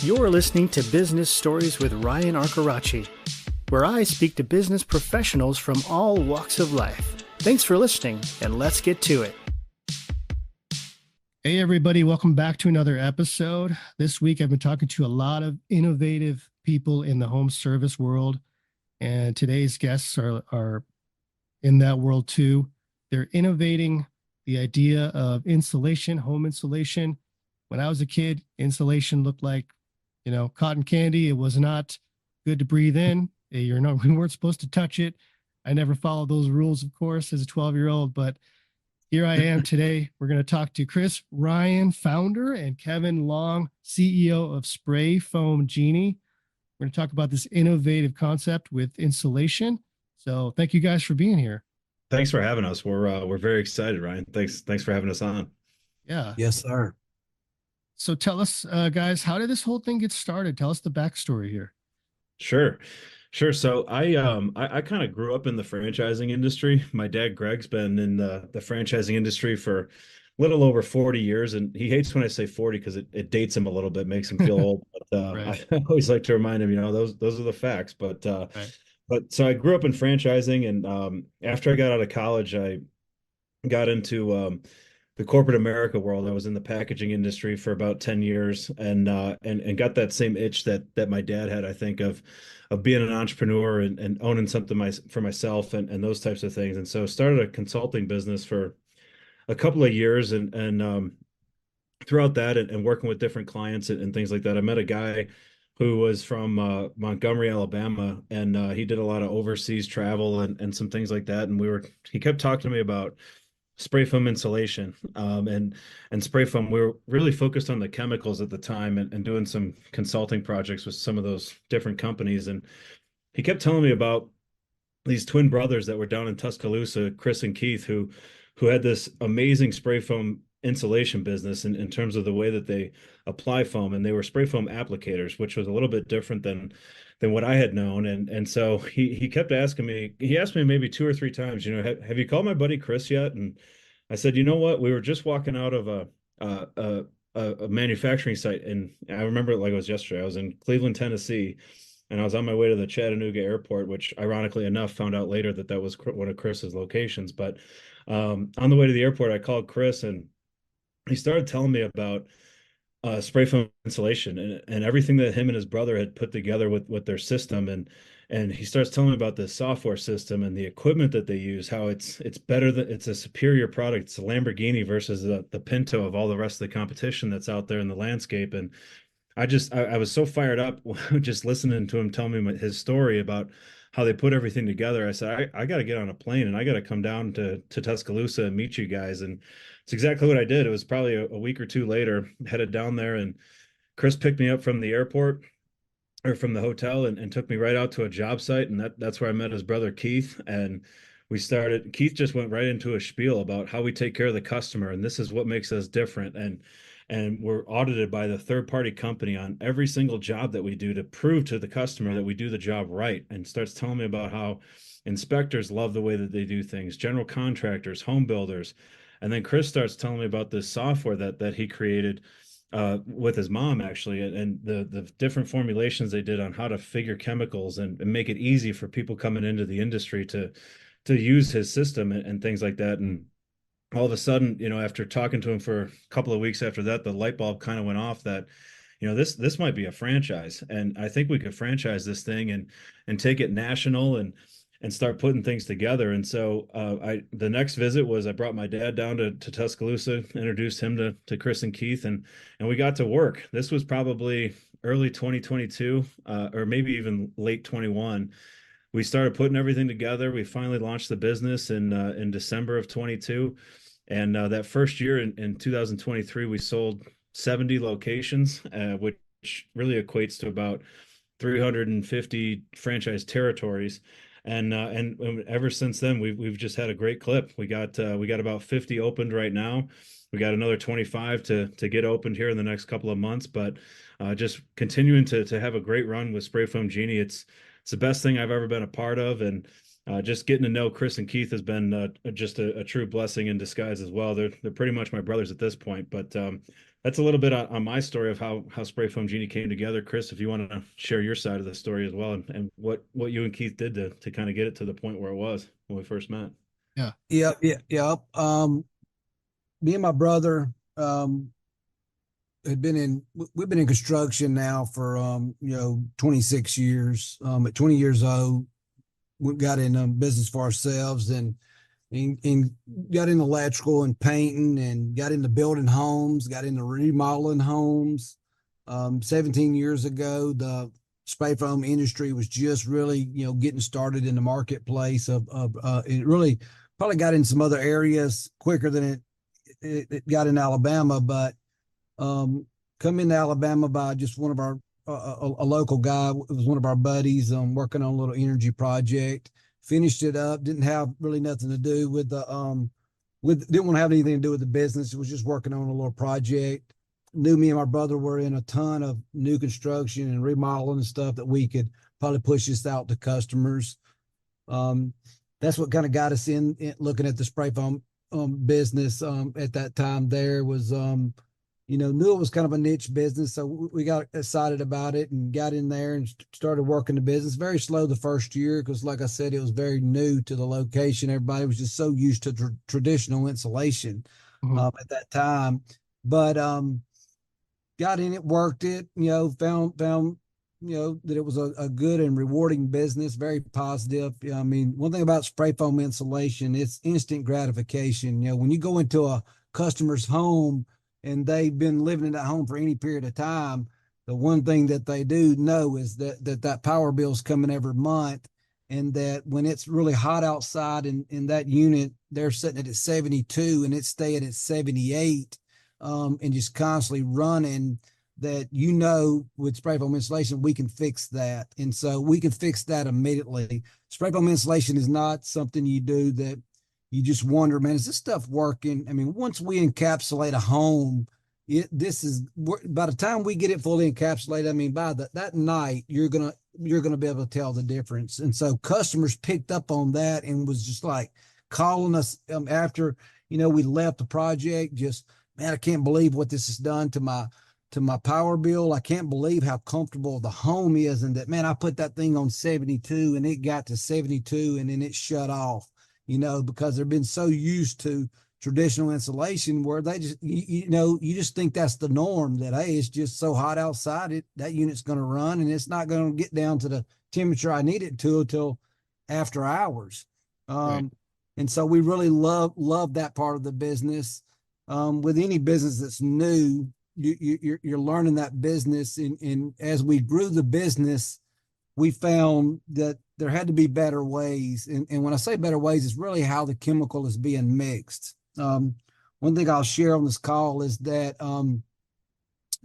You're listening to Business Stories with Ryan Arcaracci, where I speak to business professionals from all walks of life. Thanks for listening, and let's get to it. Hey, everybody. Welcome back to another episode. This week, I've been talking to a lot of innovative people in the home service world, and today's guests are in that world too. They're innovating the idea of insulation, home insulation. When I was a kid, insulation looked like, cotton candy. It was not good to breathe in. We weren't supposed to touch it. I never followed those rules, of course, as a 12-year-old, but here I am today. We're going to talk to Chris Ryan, founder, and Kevin Longe, CEO of Spray Foam Genie. We're going to talk about this innovative concept with insulation. So thank you guys for being here. Thanks for having us. We're very excited, Ryan. Thanks for having us on. Yeah. Yes, sir. So tell us, guys, how did this whole thing get started? Tell us the backstory here. Sure. So I kind of grew up in the franchising industry. My dad, Greg's been in the franchising industry for a little over 40 years, and he hates when I say 40 because it dates him a little bit, makes him feel old. But Right. I always like to remind him, those are the facts. Right. But so I grew up in franchising, and after I got out of college, I got into the corporate America world. I was in the packaging industry for about 10 years and got that same itch that my dad had, I think, of being an entrepreneur and owning something for myself and those types of things. And so started a consulting business for a couple of years and throughout that and working with different clients and things like that. I met a guy who was from Montgomery, Alabama, and he did a lot of overseas travel and some things like that. And he kept talking to me about spray foam insulation and spray foam. We were really focused on the chemicals at the time and doing some consulting projects with some of those different companies. And he kept telling me about these twin brothers that were down in Tuscaloosa, Chris and Keith, who had this amazing spray foam insulation business in terms of the way that they apply foam. And they were spray foam applicators, which was a little bit different than what I had known. And so he kept asking me, he asked me maybe two or three times, have you called my buddy Chris yet? And I said, you know what? We were just walking out of a manufacturing site. And I remember it like it was yesterday. I was in Cleveland, Tennessee, and I was on my way to the Chattanooga airport, which ironically enough, found out later that was one of Chris's locations. But on the way to the airport, I called Chris and he started telling me about spray foam insulation and everything that him and his brother had put together with their system. And he starts telling me about the software system and the equipment that they use, how it's better than it's a superior product. It's a Lamborghini versus the Pinto of all the rest of the competition that's out there in the landscape. And I was so fired up just listening to him tell me his story about how they put everything together. I said, I got to get on a plane and I got to come down to Tuscaloosa and meet you guys. And it's exactly what I did. It was probably a week or two later, headed down there, and Chris picked me up from the airport or from the hotel and took me right out to a job site. And that's where I met his brother, Keith. And Keith just went right into a spiel about how we take care of the customer. And this is what makes us different. And we're audited by the third party company on every single job that we do to prove to the customer that we do the job right. And starts telling me about how inspectors love the way that they do things, general contractors, home builders. And then Chris starts telling me about this software that he created with his mom, actually, and the different formulations they did on how to figure chemicals and make it easy for people coming into the industry to use his system and things like that. And all of a sudden, after talking to him for a couple of weeks after that, the light bulb kind of went off that, this might be a franchise. And I think we could franchise this thing and take it national and start putting things together. And so the next visit was I brought my dad down to Tuscaloosa, introduced him to Chris and Keith, and we got to work. This was probably early 2022 or maybe even late 21. We started putting everything together. We finally launched the business in December of 22. And that first year in 2023, we sold 70 locations, which really equates to about 350 franchise territories. And ever since then, we've just had a great clip. We got about 50 opened right now. We got another 25 to get opened here in the next couple of months. But just continuing to have a great run with Spray Foam Genie. It's the best thing I've ever been a part of, and just getting to know Chris and Keith has been just a true blessing in disguise as well. They're pretty much my brothers at this point. But that's a little bit on my story of how Spray Foam Genie came together. Chris, if you want to share your side of the story as well, and what you and Keith did to kind of get it to the point where it was when we first met. Yeah. Yeah. Me and my brother had been in we've been in construction now for 26 years. At 20 years old, we got in business for ourselves and got into electrical and painting and got into building homes, got into remodeling homes. 17 years ago, the spray foam industry was just really, getting started in the marketplace it really probably got in some other areas quicker than it got in Alabama, but come into Alabama by just one of our a local guy. It was one of our buddies working on a little energy project. Finished it up. Didn't have really nothing to do with the didn't want to have anything to do with the business. It was just working on a little project. Knew me and my brother were in a ton of new construction and remodeling and stuff that we could probably push this out to customers. That's what kind of got us in looking at the spray foam business at that time. There was knew it was kind of a niche business, so we got excited about it and got in there and started working the business. Very slow the first year because, like I said, it was very new to the location. Everybody was just so used to traditional insulation at that time, but got in it, worked it, found that it was a good and rewarding business, very positive. I mean, one thing about spray foam insulation, it's instant gratification. When you go into a customer's home and they've been living in that home for any period of time, the one thing that they do know is that power bill is coming every month, and that when it's really hot outside in that unit, they're sitting at 72 and it's staying at 78, and just constantly running, that with spray foam insulation, we can fix that. And so we can fix that immediately. Spray foam insulation is not something you do that you just wonder, man, is this stuff working? I mean, once we encapsulate a home, by the time we get it fully encapsulated, I mean, by that night, you're gonna be able to tell the difference. And so customers picked up on that and was just like calling us after we left the project. Just, man, I can't believe what this has done to my power bill. I can't believe how comfortable the home is, and that, man, I put that thing on 72 and it got to 72 and then it shut off. Because they've been so used to traditional insulation where they just, you just think that's the norm, that, hey, it's just so hot outside, that unit's going to run and it's not going to get down to the temperature I need it to until after hours. Right. And so we really love that part of the business. With any business that's new, you're learning that business. And as we grew the business, we found that there had to be better ways. And when I say better ways, it's really how the chemical is being mixed. One thing I'll share on this call is that the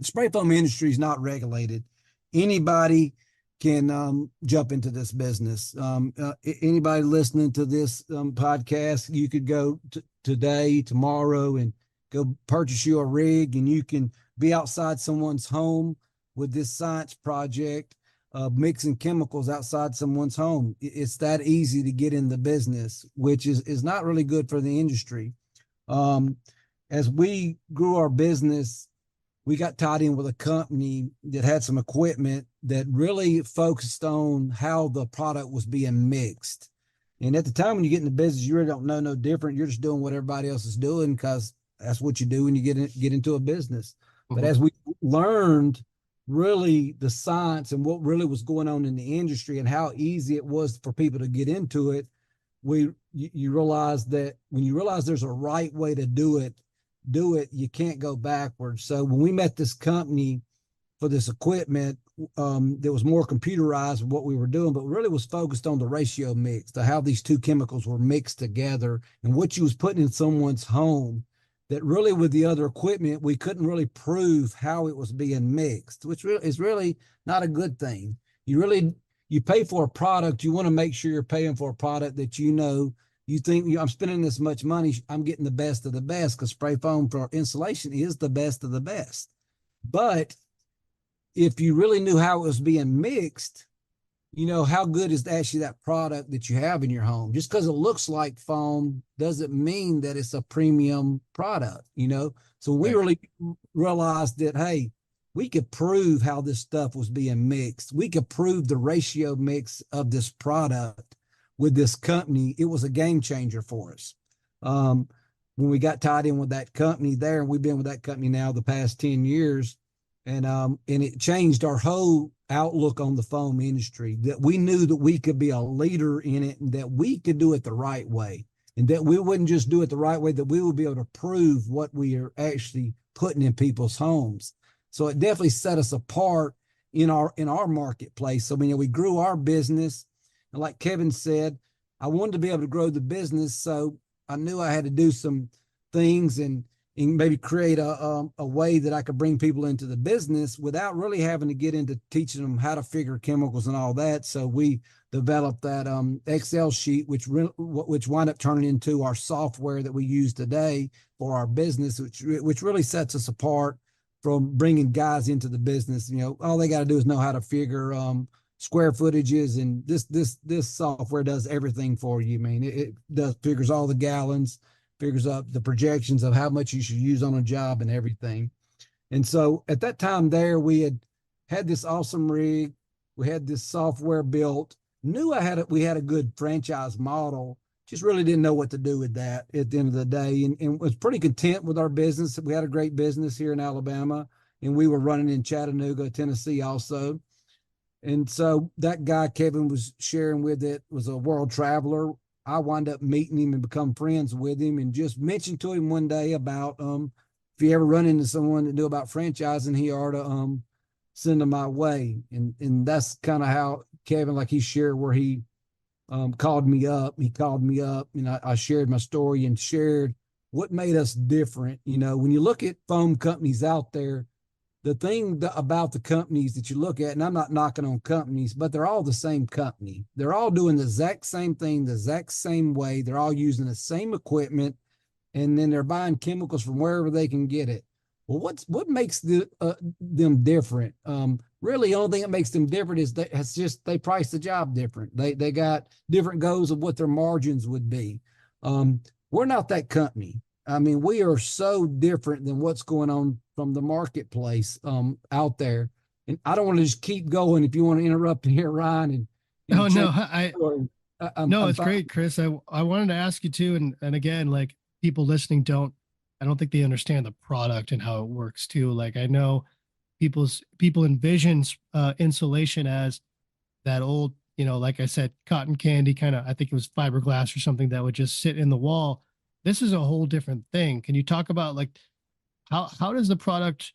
spray foam industry is not regulated. Anybody can jump into this business. Anybody listening to this podcast, you could go today, tomorrow, and go purchase you a rig, and you can be outside someone's home with this science project, mixing chemicals outside someone's home. It's that easy to get in the business, which is not really good for the industry. As we grew our business, we got tied in with a company that had some equipment that really focused on how the product was being mixed. And at the time when you get in the business, you really don't know no different. You're just doing what everybody else is doing because that's what you do when you get into a business. But as we learned really the science and what really was going on in the industry and how easy it was for people to get into it, you realize that when you realize there's a right way to do it, you can't go backwards. So when we met this company for this equipment, that was more computerized what we were doing, but really was focused on the ratio mix, to how these two chemicals were mixed together and what you was putting in someone's home, that really with the other equipment, we couldn't really prove how it was being mixed, which is really not a good thing. You pay for a product, you want to make sure you're paying for a product that you think, I'm spending this much money, I'm getting the best of the best, because spray foam for insulation is the best of the best. But if you really knew how it was being mixed, how good is actually that product that you have in your home? Just because it looks like foam doesn't mean that it's a premium product. So we Right. really realized that, hey, we could prove how this stuff was being mixed. We could prove the ratio mix of this product with this company. It was a game changer for us. When we got tied in with that company there, and we've been with that company now the past 10 years, and it changed our whole outlook on the foam industry, that we knew that we could be a leader in it and that we could do it the right way, and that we wouldn't just do it the right way, that we would be able to prove what we are actually putting in people's homes. So it definitely set us apart in our marketplace. So we grew our business, and like Kevin said, I wanted to be able to grow the business, so I knew I had to do some things and maybe create a way that I could bring people into the business without really having to get into teaching them how to figure chemicals and all that. So we developed that Excel sheet, which wound up turning into our software that we use today for our business, which really sets us apart from bringing guys into the business. All they got to do is know how to figure square footages, and this software does everything for you. I mean, it does figures all the gallons, figures up the projections of how much you should use on a job and everything. And so at that time there, we had this awesome rig, we had this software built, knew we had a good franchise model, just really didn't know what to do with that at the end of the day, and was pretty content with our business. We had a great business here in Alabama, and we were running in Chattanooga, Tennessee also. And so that guy Kevin was sharing with, it was a world traveler. I wind up meeting him and become friends with him, and just mentioned to him one day about if you ever run into someone that knew about franchising, he ought to send them my way. And that's kind of how Kevin, like he shared, where he called me up. He called me up, and I shared my story and shared what made us different. When you look at foam companies out there, the thing about the companies that you look at, and I'm not knocking on companies, but they're all the same company. They're all doing the exact same thing, the exact same way. They're all using the same equipment, and then they're buying chemicals from wherever they can get it. Well, what makes them different? Really, the only thing that makes them different is they price the job different. They got different goals of what their margins would be. We're not that company. I mean, we are so different than what's going on from the marketplace out there. And I don't want to just keep going. If you want to interrupt here, Ryan, and Oh no, change, no, I'm it's fine. great, Chris. I wanted to ask you too, and again, like people listening I don't think they understand the product and how it works too. Like I know people envision insulation as that old, like I said, cotton candy kind of. I think it was fiberglass or something that would just sit in the wall. This is a whole different thing. Can you talk about like how does the product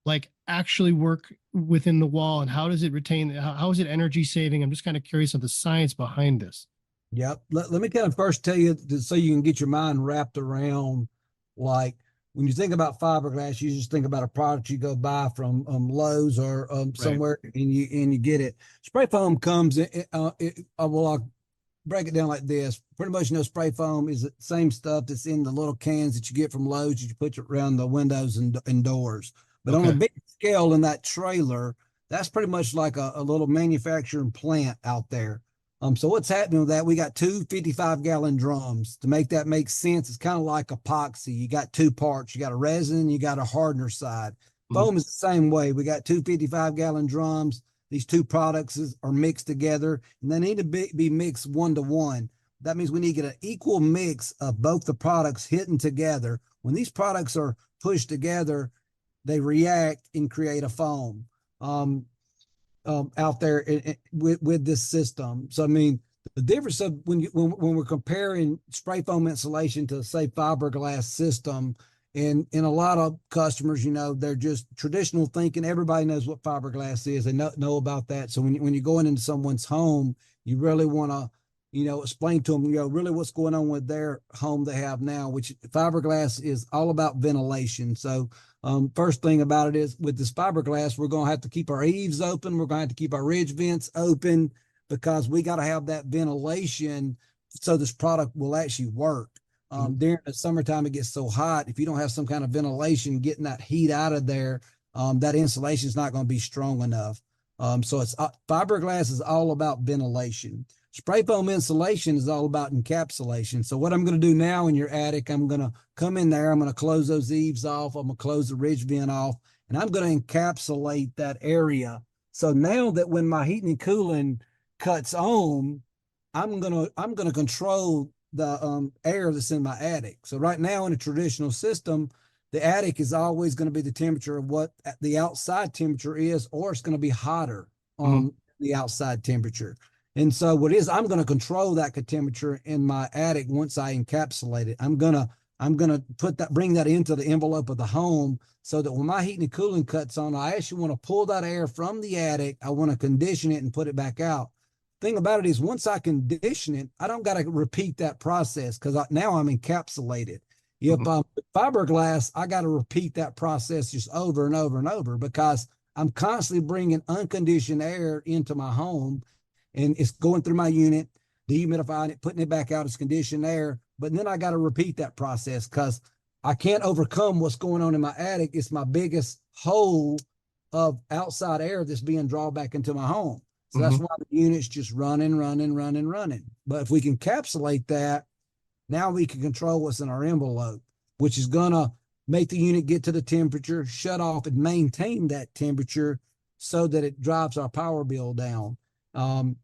like actually work within the wall, and how does it retain, how is it energy saving? I'm just kind of curious of the science behind this. Yep. Let me kind of first tell you, so you can get your mind wrapped around, like, when you think about fiberglass, you just think about a product you go buy from Lowe's or Right. somewhere, and you get it. Spray foam comes in. Well, I'll break it down like this. Pretty much, spray foam is the same stuff that's in the little cans that you get from Lowe's that you put around the windows and doors. But on a Okay. big scale in that trailer, that's pretty much like a little manufacturing plant out there. So what's happening with that? We got two 55-gallon drums. To make that make sense, it's kind of like epoxy. You got two parts. You got a resin, you got a hardener side. Mhm. Foam is the same way. We got two 55-gallon drums. These two products are mixed together, and they need to be mixed 1-to-1. That means we need to get an equal mix of both the products hitting together. When these products are pushed together, they react and create a foam. Out there with this system. So I mean, the difference of when we're comparing spray foam insulation to, say, fiberglass system, and a lot of customers, they're just traditional thinking. Everybody knows what fiberglass is. They know about that. So when you're going into someone's home, you really want to explain to them, really what's going on with their home they have now, which fiberglass is all about ventilation. So first thing about it is, with this fiberglass, we're going to have to keep our eaves open. We're going to have to keep our ridge vents open, because we got to have that ventilation so this product will actually work. Mhm. During the summertime, it gets so hot. If you don't have some kind of ventilation getting that heat out of there, that insulation is not going to be strong enough. So it's fiberglass is all about ventilation. Spray foam insulation is all about encapsulation. So what I'm going to do now in your attic, I'm going to come in there. I'm going to close those eaves off. I'm going to close the ridge vent off, and I'm going to encapsulate that area. So now that when my heating and cooling cuts on, I'm gonna control the air that's in my attic. So right now in a traditional system, the attic is always going to be the temperature of what the outside temperature is, or it's going to be hotter on the outside temperature. And so what is, I'm going to control that temperature in my attic once I encapsulate it. I'm gonna bring that into the envelope of the home, so that when my heating and cooling cuts on, I actually want to pull that air from the attic. I want to condition it and put it back out. Thing about it is, once I condition it, I don't got to repeat that process, because now I'm encapsulated. If I'm fiberglass, I got to repeat that process just over and over and over, because I'm constantly bringing unconditioned air into my home, and it's going through my unit, dehumidifying it, putting it back out as conditioned air. But then I got to repeat that process, because I can't overcome what's going on in my attic. It's my biggest hole of outside air that's being drawn back into my home. So that's why the unit's just running. But if we can encapsulate that, now we can control what's in our envelope, which is going to make the unit get to the temperature, shut off, and maintain that temperature so that it drives our power bill down. And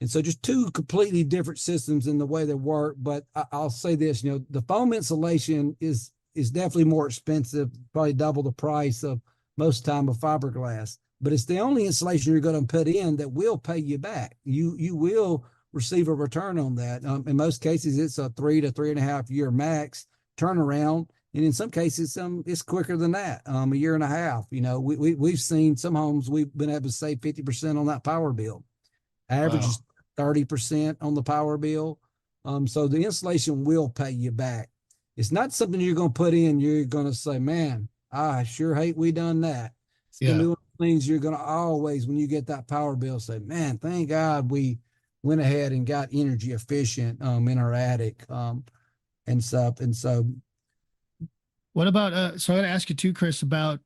so just two completely different systems in the way they work. But I'll say this, the foam insulation is definitely more expensive, probably double the price of most time of fiberglass. But it's the only insulation you're going to put in that will pay you back. You will receive a return on that. In most cases, it's a 3 to 3.5 year max turnaround, and in some cases, it's quicker than that, a year and a half. We've seen some homes we've been able to save 50% on that power bill. Average is 30% on the power bill. So the insulation will pay you back. It's not something you're going to put in. You're going to say, "Man, I sure hate we done that." It's going to be one of the things you're going to always, when you get that power bill, say, "Man, thank God we went ahead and got energy efficient in our attic," and stuff. And so, what about? So I'm going to ask you too, Chris, about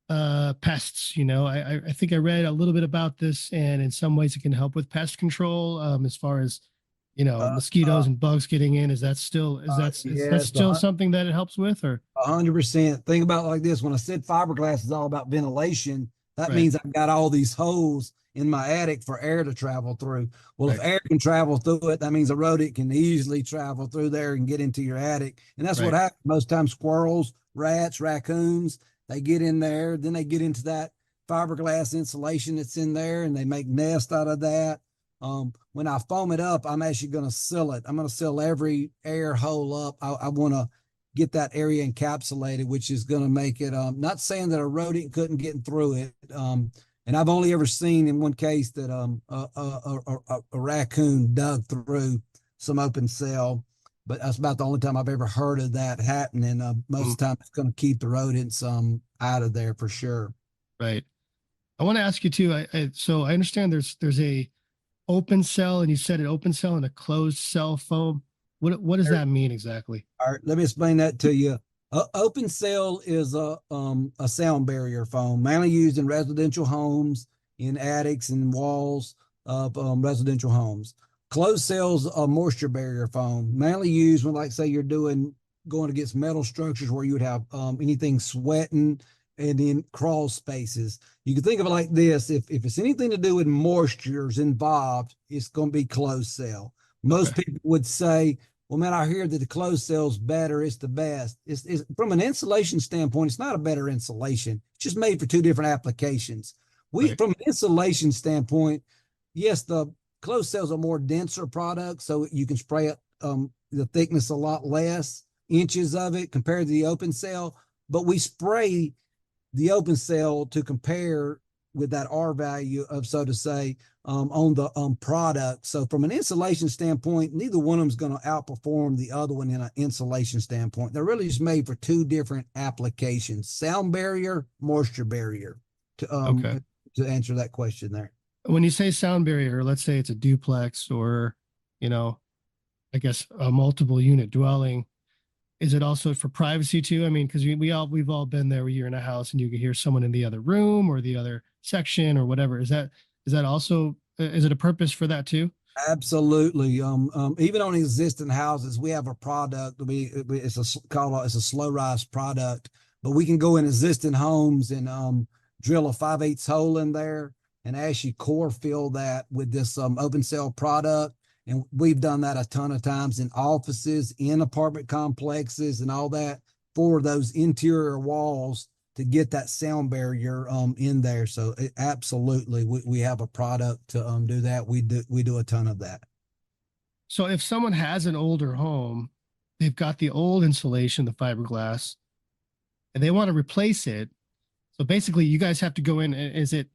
pests. I think I read a little bit about this, and in some ways it can help with pest control. As far as mosquitoes and bugs getting in, is that still something that it helps with, or 100%? Think about it like this: when I said fiberglass is all about ventilation, that means I've got all these holes in my attic for air to travel through. Well, if air can travel through it, that means a rodent can easily travel through there and get into your attic. And that's what happens most times. Squirrels, rats, raccoons, they get in there, then they get into that fiberglass insulation that's in there, and they make nests out of that. When I foam it up, I'm actually going to seal it. I'm going to seal every air hole up. I want to get that area encapsulated, which is going to make it, not saying that a rodent couldn't get through it. And I've only ever seen in one case that a raccoon dug through some open cell, but that's about the only time I've ever heard of that happening. Most of the time, it's going to keep the rodents out of there for sure. Right. I want to ask you too. So I understand there's a open cell, and you said an open cell and a closed cell foam. What does that mean exactly? All right, let me explain that to you. Open cell is a sound barrier foam, mainly used in residential homes, in attics and walls of residential homes. Closed cells are moisture barrier foam, mainly used when, like, say, you're going against metal structures where you would have anything sweating and in crawl spaces. You can think of it like this: if it's anything to do with moistures involved, it's going to be closed cell. Most people would say, "Well, man, I hear that the closed cell's better. It's the best." It's from an insulation standpoint, it's not a better insulation. It's just made for two different applications. From an insulation standpoint, yes, the closed cells are more denser product, so you can spray it the thickness a lot less, inches of it, compared to the open cell. But we spray the open cell to compare with that R value of, so to say, on the product. So from an insulation standpoint, neither one of them is going to outperform the other one in an insulation standpoint. They're really just made for two different applications: sound barrier, moisture barrier, to answer that question there. When you say sound barrier, let's say it's a duplex or, I guess a multiple unit dwelling, is it also for privacy too? I mean, because we've all been there where you're in a house and you can hear someone in the other room or the other section or whatever. Is that also is it a purpose for that too? Absolutely. Even on existing houses, we have a product. It's a slow rise product, but we can go in existing homes and drill a 5/8 hole in there and actually core fill that with this open cell product. And we've done that a ton of times in offices, in apartment complexes, and all that for those interior walls to get that sound barrier in there. So absolutely, we have a product to do that. We do a ton of that. So if someone has an older home, they've got the old insulation, the fiberglass, and they want to replace it. So basically, you guys have to go in. Is it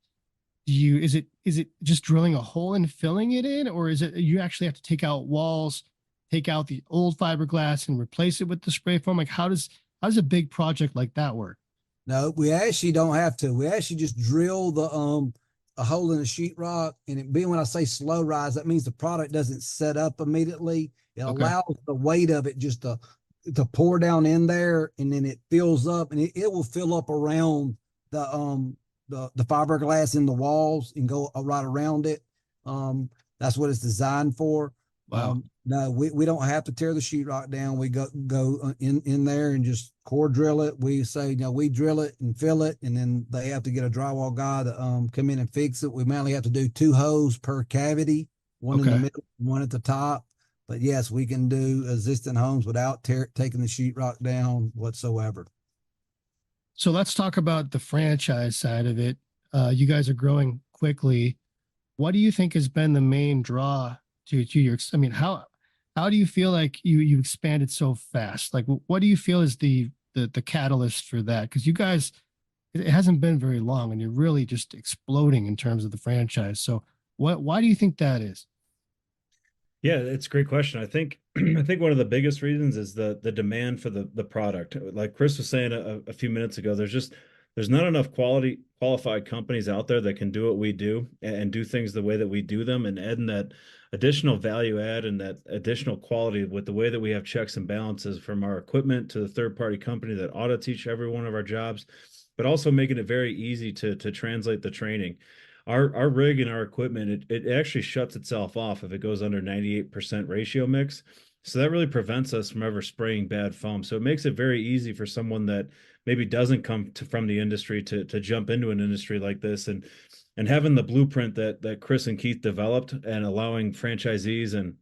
just drilling a hole and filling it in, or is it you actually have to take out walls, take out the old fiberglass and replace it with the spray foam? Like how does a big project like that work? No, we actually don't have to. We actually just drill the a hole in the sheetrock, and it being when I say slow rise, that means the product doesn't set up immediately. It Okay. allows the weight of it just to pour down in there, and then it fills up, and it will fill up around the fiberglass in the walls and go right around it. That's what it's designed for. Wow. No, we don't have to tear the sheetrock down. We go in there and just core drill it. We say, no, we drill it and fill it, and then they have to get a drywall guy to come in and fix it. We mainly have to do 2 hoses per cavity, one in the Okay. middle, one at the top. But yes, we can do existing homes without taking the sheetrock down whatsoever. So let's talk about the franchise side of it. You guys are growing quickly. What do you think has been the main draw to your? I mean, how do you feel like you expanded so fast? Like, what do you feel is the catalyst for that? Because you guys, it hasn't been very long, and you're really just exploding in terms of the franchise. So, why do you think that is? Yeah, it's a great question. I think I think one of the biggest reasons is the demand for the product. Like Chris was saying a few minutes ago, there's not enough qualified companies out there that can do what we do and do things the way that we do them and add in that additional value add and that additional quality with the way that we have checks and balances from our equipment to the third party company that audits each every one of our jobs, but also making it very easy to translate the training. Our rig and our equipment, it actually shuts itself off if it goes under 98% ratio mix. So that really prevents us from ever spraying bad foam. So it makes it very easy for someone that maybe doesn't come from the industry to jump into an industry like this and having the blueprint that Chris and Keith developed and allowing franchisees and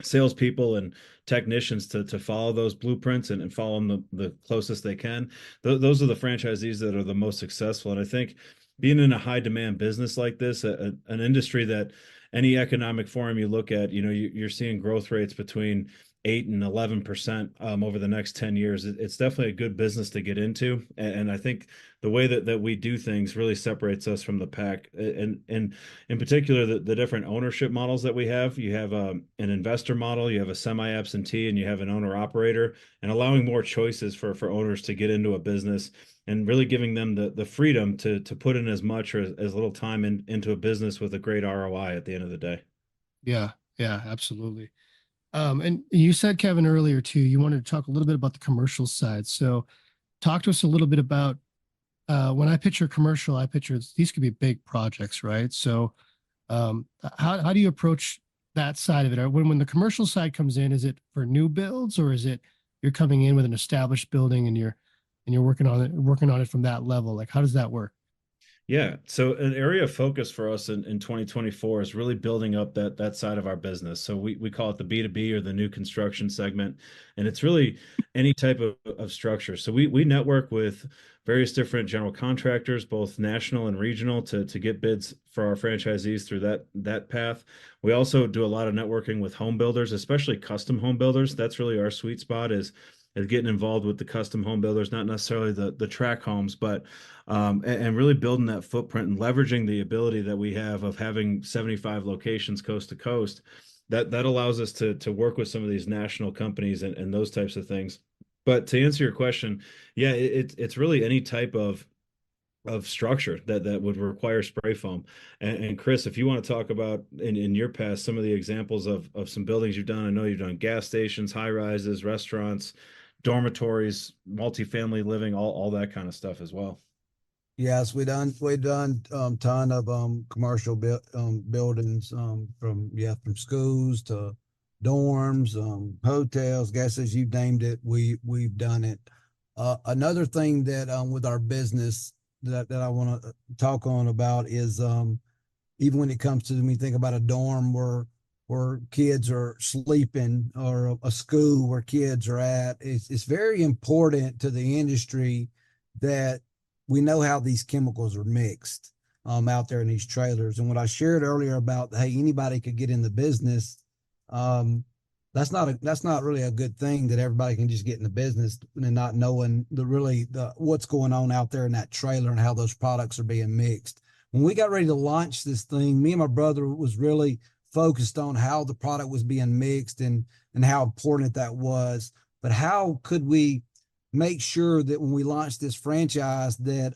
salespeople and technicians to follow those blueprints and follow them the closest they can. Those are the franchisees that are the most successful. And I think being in a high demand business like this, an industry that any economic forum you look at, you're seeing growth rates between 8 and 11% over the next 10 years. It's definitely a good business to get into. And I think the way that we do things really separates us from the pack. And in particular, the different ownership models that we have. You have an investor model, you have a semi-absentee, and you have an owner operator, and allowing more choices for owners to get into a business and really giving them the freedom to put in as much or as little time into a business with a great ROI at the end of the day. Yeah, yeah, absolutely. And you said, Kevin, earlier too, you wanted to talk a little bit about the commercial side. So talk to us a little bit about when I picture commercial, I picture these could be big projects, right? So how do you approach that side of it? Or when the commercial side comes in, is it for new builds or is it you're coming in with an established building and you're working on it from that level? Like how does that work? Yeah. So an area of focus for us in 2024 is really building up that side of our business. So we call it the B2B or the new construction segment. And it's really any type of structure. So we network with various different general contractors, both national and regional, to get bids for our franchisees through that path. We also do a lot of networking with home builders, especially custom home builders. That's really our sweet spot is getting involved with the custom home builders, not necessarily the track homes, but and really building that footprint and leveraging the ability that we have of having 75 locations coast to coast. That allows us to work with some of these national companies and those types of things. But to answer your question, yeah, it's really any type of structure that would require spray foam. And Chris, if you want to talk about in your past some of the examples of some buildings you've done, I know you've done gas stations, high rises, restaurants, dormitories, multifamily living, all that kind of stuff as well. Yes, we done ton of commercial buildings from schools to dorms, hotels, guesses you named it. We've done it. Another thing that with our business that I want to talk on about is even when it comes to when you think about a dorm where kids are sleeping, or a school where kids are at, it's very important to the industry that we know how these chemicals are mixed out there in these trailers. And what I shared earlier about, hey, anybody could get in the business, that's not really a good thing, that everybody can just get in the business and not knowing the what's going on out there in that trailer and how those products are being mixed. When we got ready to launch this thing, me and my brother was really focused on how the product was being mixed and how important that was. But how could we make sure that when we launched this franchise that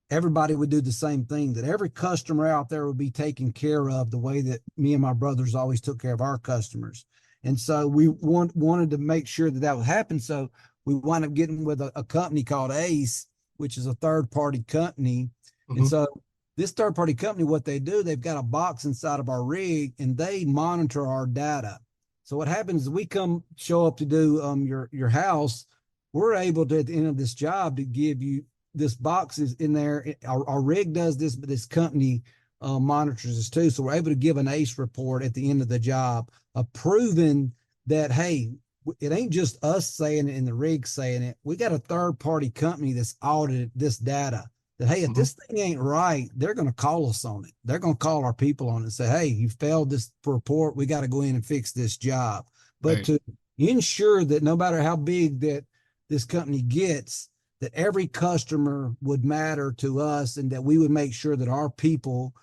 everybody would do the same thing, that every customer out there would be taken care of the way that me and my brothers always took care of our customers. And so we wanted to make sure that that would happen. So we wound up getting with a company called Ace, which is a third-party company. And so this third-party company, what they do, they've got a box inside of our rig and they monitor our data. So what happens is we show up to do your house, we're able to, at the end of this job, to give you this box is in there. Our rig does this, but this company monitors this too. So we're able to give an ACE report at the end of the job, proving that, hey, it ain't just us saying it and the rig saying it. We got a third party company that's audited this data, that, hey, if this thing ain't right, they're going to call us on it. They're going to call our people on it and say, hey, you failed this report. We got to go in and fix this job. But to ensure that no matter how big that this company gets, that every customer would matter to us, and that we would make sure that our people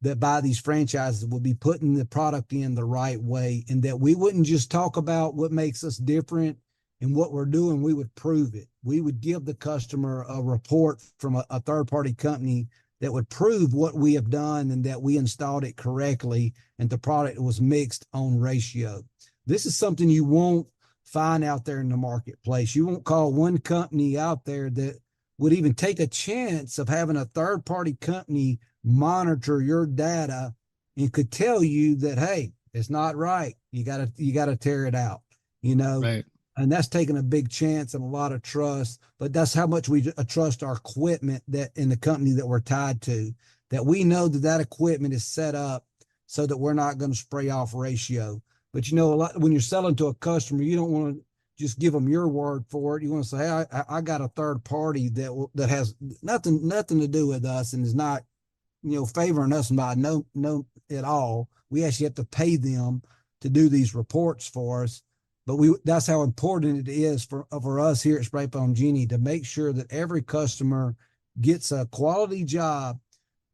that buy these franchises would be putting the product in the right way, and that we wouldn't just talk about what makes us different and what we're doing, we would prove it. We would give the customer a report from a third-party company that would prove what we have done and that we installed it correctly and the product was mixed on ratio. This is something you won't find out there in the marketplace. You won't call one company out there that would even take a chance of having a third-party company monitor your data and could tell you that, hey, it's not right. You gotta tear it out, Right. And that's taking a big chance and a lot of trust, but that's how much we trust our equipment that in the company that we're tied to, that we know that equipment is set up so that we're not going to spray off ratio. But a lot when you're selling to a customer, you don't want to just give them your word for it. You want to say, hey, I got a third party that has nothing to do with us and is not, favoring us by no at all. We actually have to pay them to do these reports for us. But that's how important it is for us here at Spray Foam Genie to make sure that every customer gets a quality job,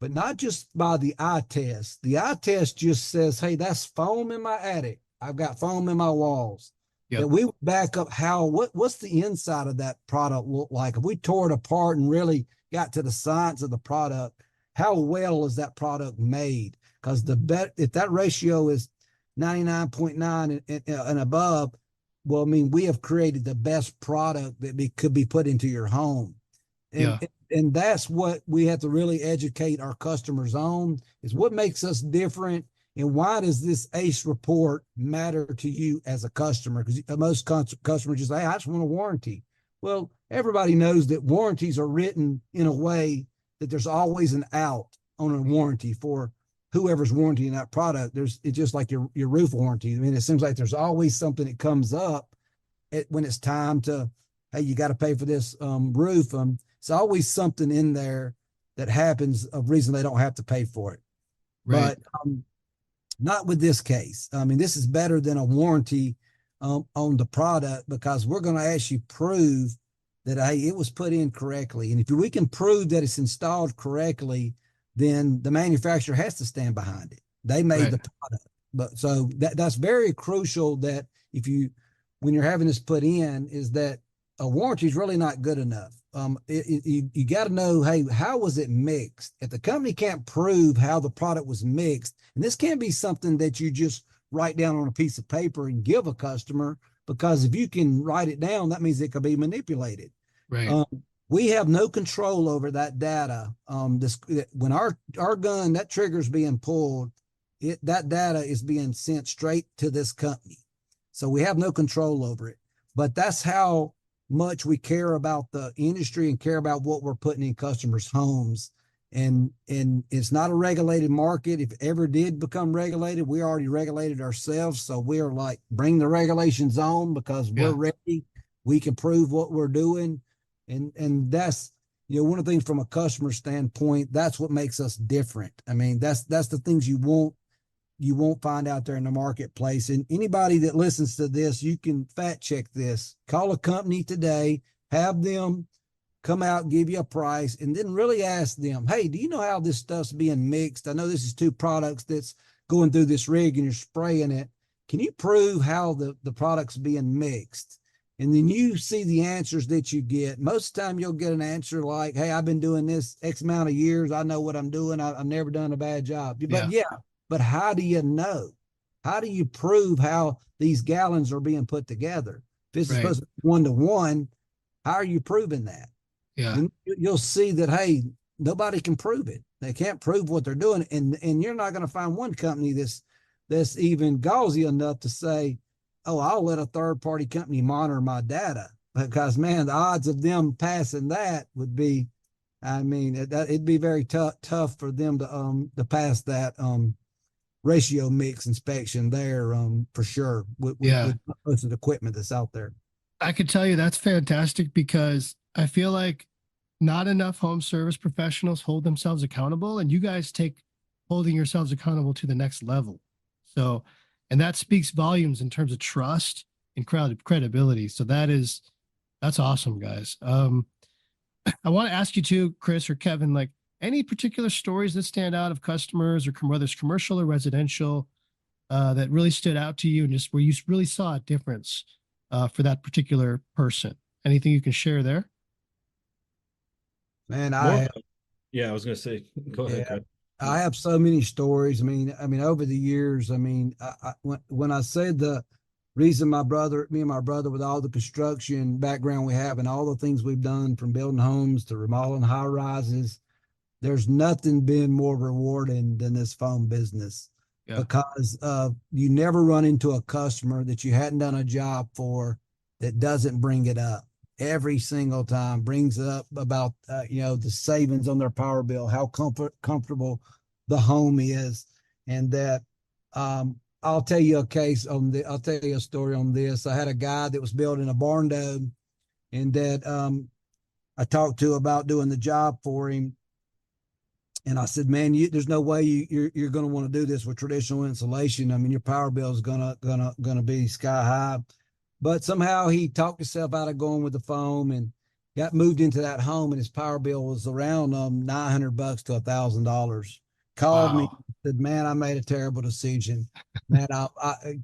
but not just by the eye test. The eye test just says, hey, that's foam in my attic. I've got foam in my walls. That we would back up what's the inside of that product look like? If we tore it apart and really got to the science of the product, how well is that product made? Because if that ratio is 99.9 and above, well, I mean, we have created the best product that could be put into your home. And that's what we have to really educate our customers on, is what makes us different. And why does this ACE report matter to you as a customer? Because most customers just say, hey, I just want a warranty. Well, everybody knows that warranties are written in a way that there's always an out on a warranty for whoever's warranting that product. It's just like your roof warranty. I mean, it seems like there's always something that comes up when it's time to, hey, you got to pay for this roof. It's always something in there that happens of reason they don't have to pay for it. Right. But not with this case. I mean, this is better than a warranty on the product, because we're going to actually prove that, hey, it was put in correctly. And if we can prove that it's installed correctly, then the manufacturer has to stand behind it. They made the product. But so that's very crucial, that when you're having this put in, is that a warranty is really not good enough. You got to know, hey, how was it mixed? If the company can't prove how the product was mixed, and this can't be something that you just write down on a piece of paper and give a customer, because if you can write it down, that means it could be manipulated. Right. Um, we have no control over that data. When our gun, that trigger's being pulled, that data is being sent straight to this company. So we have no control over it. But that's how much we care about the industry and care about what we're putting in customers' homes. And it's not a regulated market. If it ever did become regulated, we already regulated ourselves. So we are like, bring the regulations on, because we're ready. We can prove what we're doing. And that's, one of the things from a customer standpoint, that's what makes us different. I mean, that's the things you won't find out there in the marketplace. And anybody that listens to this, you can fact check this. Call a company today, have them come out, give you a price, and then really ask them, hey, do you know how this stuff's being mixed? I know this is two products that's going through this rig and you're spraying it. Can you prove how the product's being mixed? And then you see the answers that you get. Most of the time you'll get an answer like, hey, I've been doing this X amount of years. I know what I'm doing. I've never done a bad job. But but how do you know? How do you prove how these gallons are being put together? If this is supposed to be 1-to-1, how are you proving that? Yeah. And you'll see that, hey, nobody can prove it. They can't prove what they're doing. And you're not going to find one company that's even gauzy enough to say, oh, I'll let a third party company monitor my data, because man, the odds of them passing that would be, I mean, it'd be very tough for them to pass that ratio mix inspection there, for sure, with most of the equipment that's out there. I could tell you that's fantastic, because I feel like not enough home service professionals hold themselves accountable, and you guys take holding yourselves accountable to the next level. So, and that speaks volumes in terms of trust and credibility. So that's awesome, guys. I want to ask you too, Chris or Kevin, like, any particular stories that stand out of customers, or whether it's commercial or residential, that really stood out to you, and just where you really saw a difference for that particular person? Anything you can share there? Man, I was going to say, go ahead, Craig. I have so many stories. I mean, over the years, I mean, when I said the reason me and my brother, with all the construction background we have and all the things we've done, from building homes to remodeling high rises, there's nothing been more rewarding than this foam business. Because you never run into a customer that you hadn't done a job for that doesn't bring it up. Every single time brings it up about the savings on their power bill, how comfortable the home is. And that I'll tell you a story on this. I had a guy that was building a barn dome, and that I talked to about doing the job for him. And I said, man, there's no way you're going to want to do this with traditional insulation. I mean, your power bill is gonna be sky high. But somehow he talked himself out of going with the foam and got moved into that home, and his power bill was around $900 to $1,000. Called me, said, man, I made a terrible decision. Man,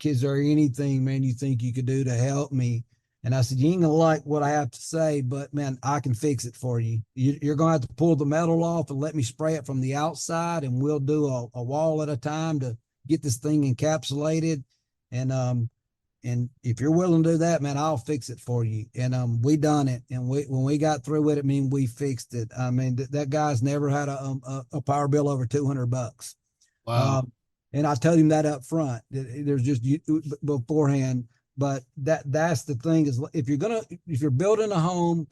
is there anything, man, you think you could do to help me? And I said, you ain't gonna like what I have to say, but man, I can fix it for you. You're gonna have to pull the metal off and let me spray it from the outside, and we'll do a wall at a time to get this thing encapsulated. And if you're willing to do that, man, I'll fix it for you. And we done it. And when we got through with it, I mean, we fixed it. I mean, that guy's never had a power bill over $200. Wow. And I told him that up front. There's just beforehand. But that's the thing, is if you're building a home,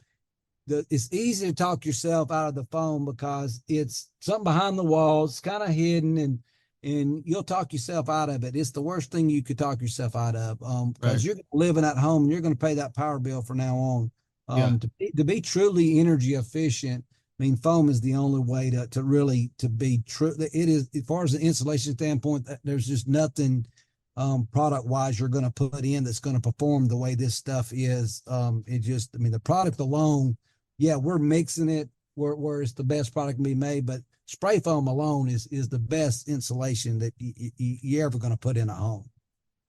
it's easy to talk yourself out of the foam, because it's something behind the walls, it's kind of hidden, and you'll talk yourself out of it. It's the worst thing you could talk yourself out of, because you're going to live in that home and you're going to pay that power bill from now on. To be truly energy efficient, I mean, foam is the only way to really be true. It is, as far as the insulation standpoint, there's just nothing product wise you're going to put in that's going to perform the way this stuff is. The product alone, we're mixing it where it's the best product can be made, but spray foam alone is the best insulation that you're ever going to put in a home.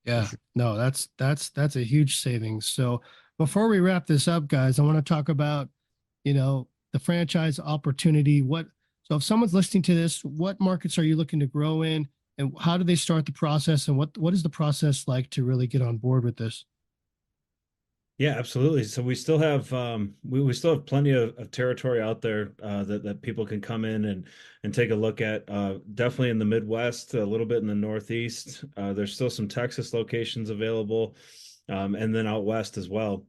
Yeah, sure. No, that's a huge savings. So before we wrap this up, guys, I want to talk about, the franchise opportunity. So if someone's listening to this, what markets are you looking to grow in, and how do they start the process, and what is the process like to really get on board with this? Yeah, absolutely. So we still have we still have plenty of territory out there that people can come in and take a look at. Definitely in the Midwest, a little bit in the Northeast. There's still some Texas locations available, and then out west as well.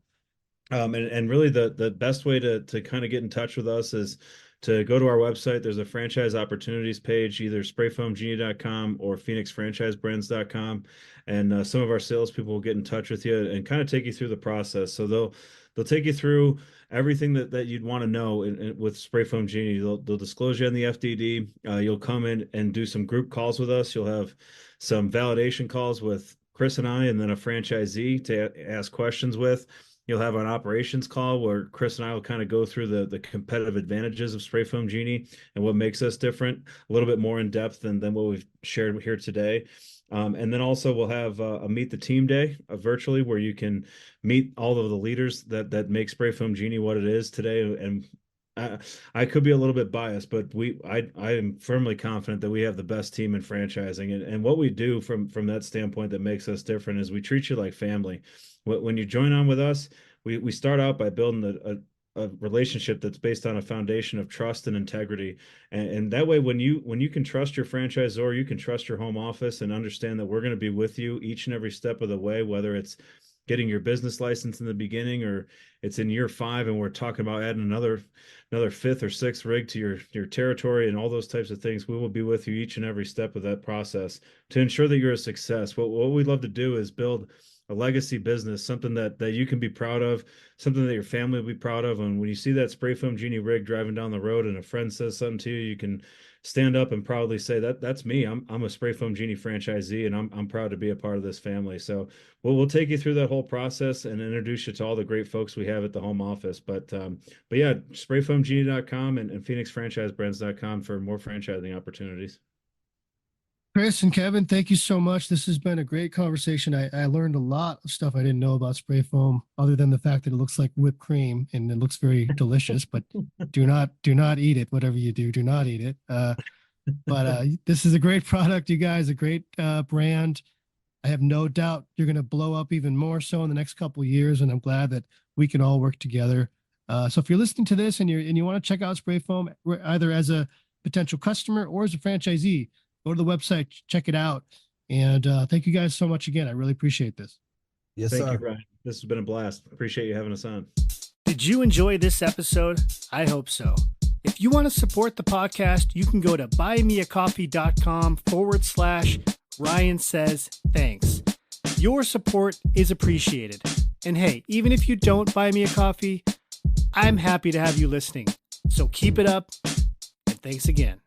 And really the best way to kind of get in touch with us is to go to our website. There's a franchise opportunities page, either sprayfoamgenie.com or phoenixfranchisebrands.com. And some of our salespeople will get in touch with you and kind of take you through the process. So they'll take you through everything that you'd want to know with Spray Foam Genie. They'll disclose you on the FDD. You'll come in and do some group calls with us. You'll have some validation calls with Chris and I, and then a franchisee to ask questions with. You'll have an operations call where Chris and I will kind of go through the competitive advantages of Spray Foam Genie and what makes us different, a little bit more in depth than what we've shared here today. And then also we'll have a meet the team day virtually where you can meet all of the leaders that make Spray Foam Genie what it is today. And I could be a little bit biased, but I am firmly confident that we have the best team in franchising, and what we do from that standpoint that makes us different is we treat you like family. When you join on with us, we start out by building a relationship that's based on a foundation of trust and integrity, and that way when you can trust your franchisor, you can trust your home office and understand that we're going to be with you each and every step of the way, whether it's getting your business license in the beginning or it's in year 5 and we're talking about adding another 5th or 6th rig to your territory and all those types of things. We will be with you each and every step of that process to ensure that you're a success. What we'd love to do is build a legacy business, something that you can be proud of, something that your family will be proud of. And when you see that Spray Foam Genie rig driving down the road and a friend says something to you, you can stand up and proudly say that's me. I'm a Spray Foam Genie franchisee, and I'm proud to be a part of this family. So we'll take you through that whole process and introduce you to all the great folks we have at the home office. But yeah, sprayfoamgenie.com and phoenixfranchisebrands.com for more franchising opportunities. Chris and Kevin, thank you so much. This has been a great conversation. I learned a lot of stuff I didn't know about spray foam, other than the fact that it looks like whipped cream and it looks very delicious. But do not eat it. Whatever you do, do not eat it. But this is a great product, you guys. A great brand. I have no doubt you're going to blow up even more so in the next couple of years, and I'm glad that we can all work together. So if you're listening to this and you want to check out Spray Foam, either as a potential customer or as a franchisee, go to the website, check it out. And thank you guys so much again. I really appreciate this. Yes, Thank sir. you, Brian. This has been a blast. Appreciate you having us on. Did you enjoy this episode? I hope so. If you want to support the podcast, you can go to buymeacoffee.com/Ryan Says Thanks. Your support is appreciated. And hey, even if you don't buy me a coffee, I'm happy to have you listening. So keep it up, and thanks again.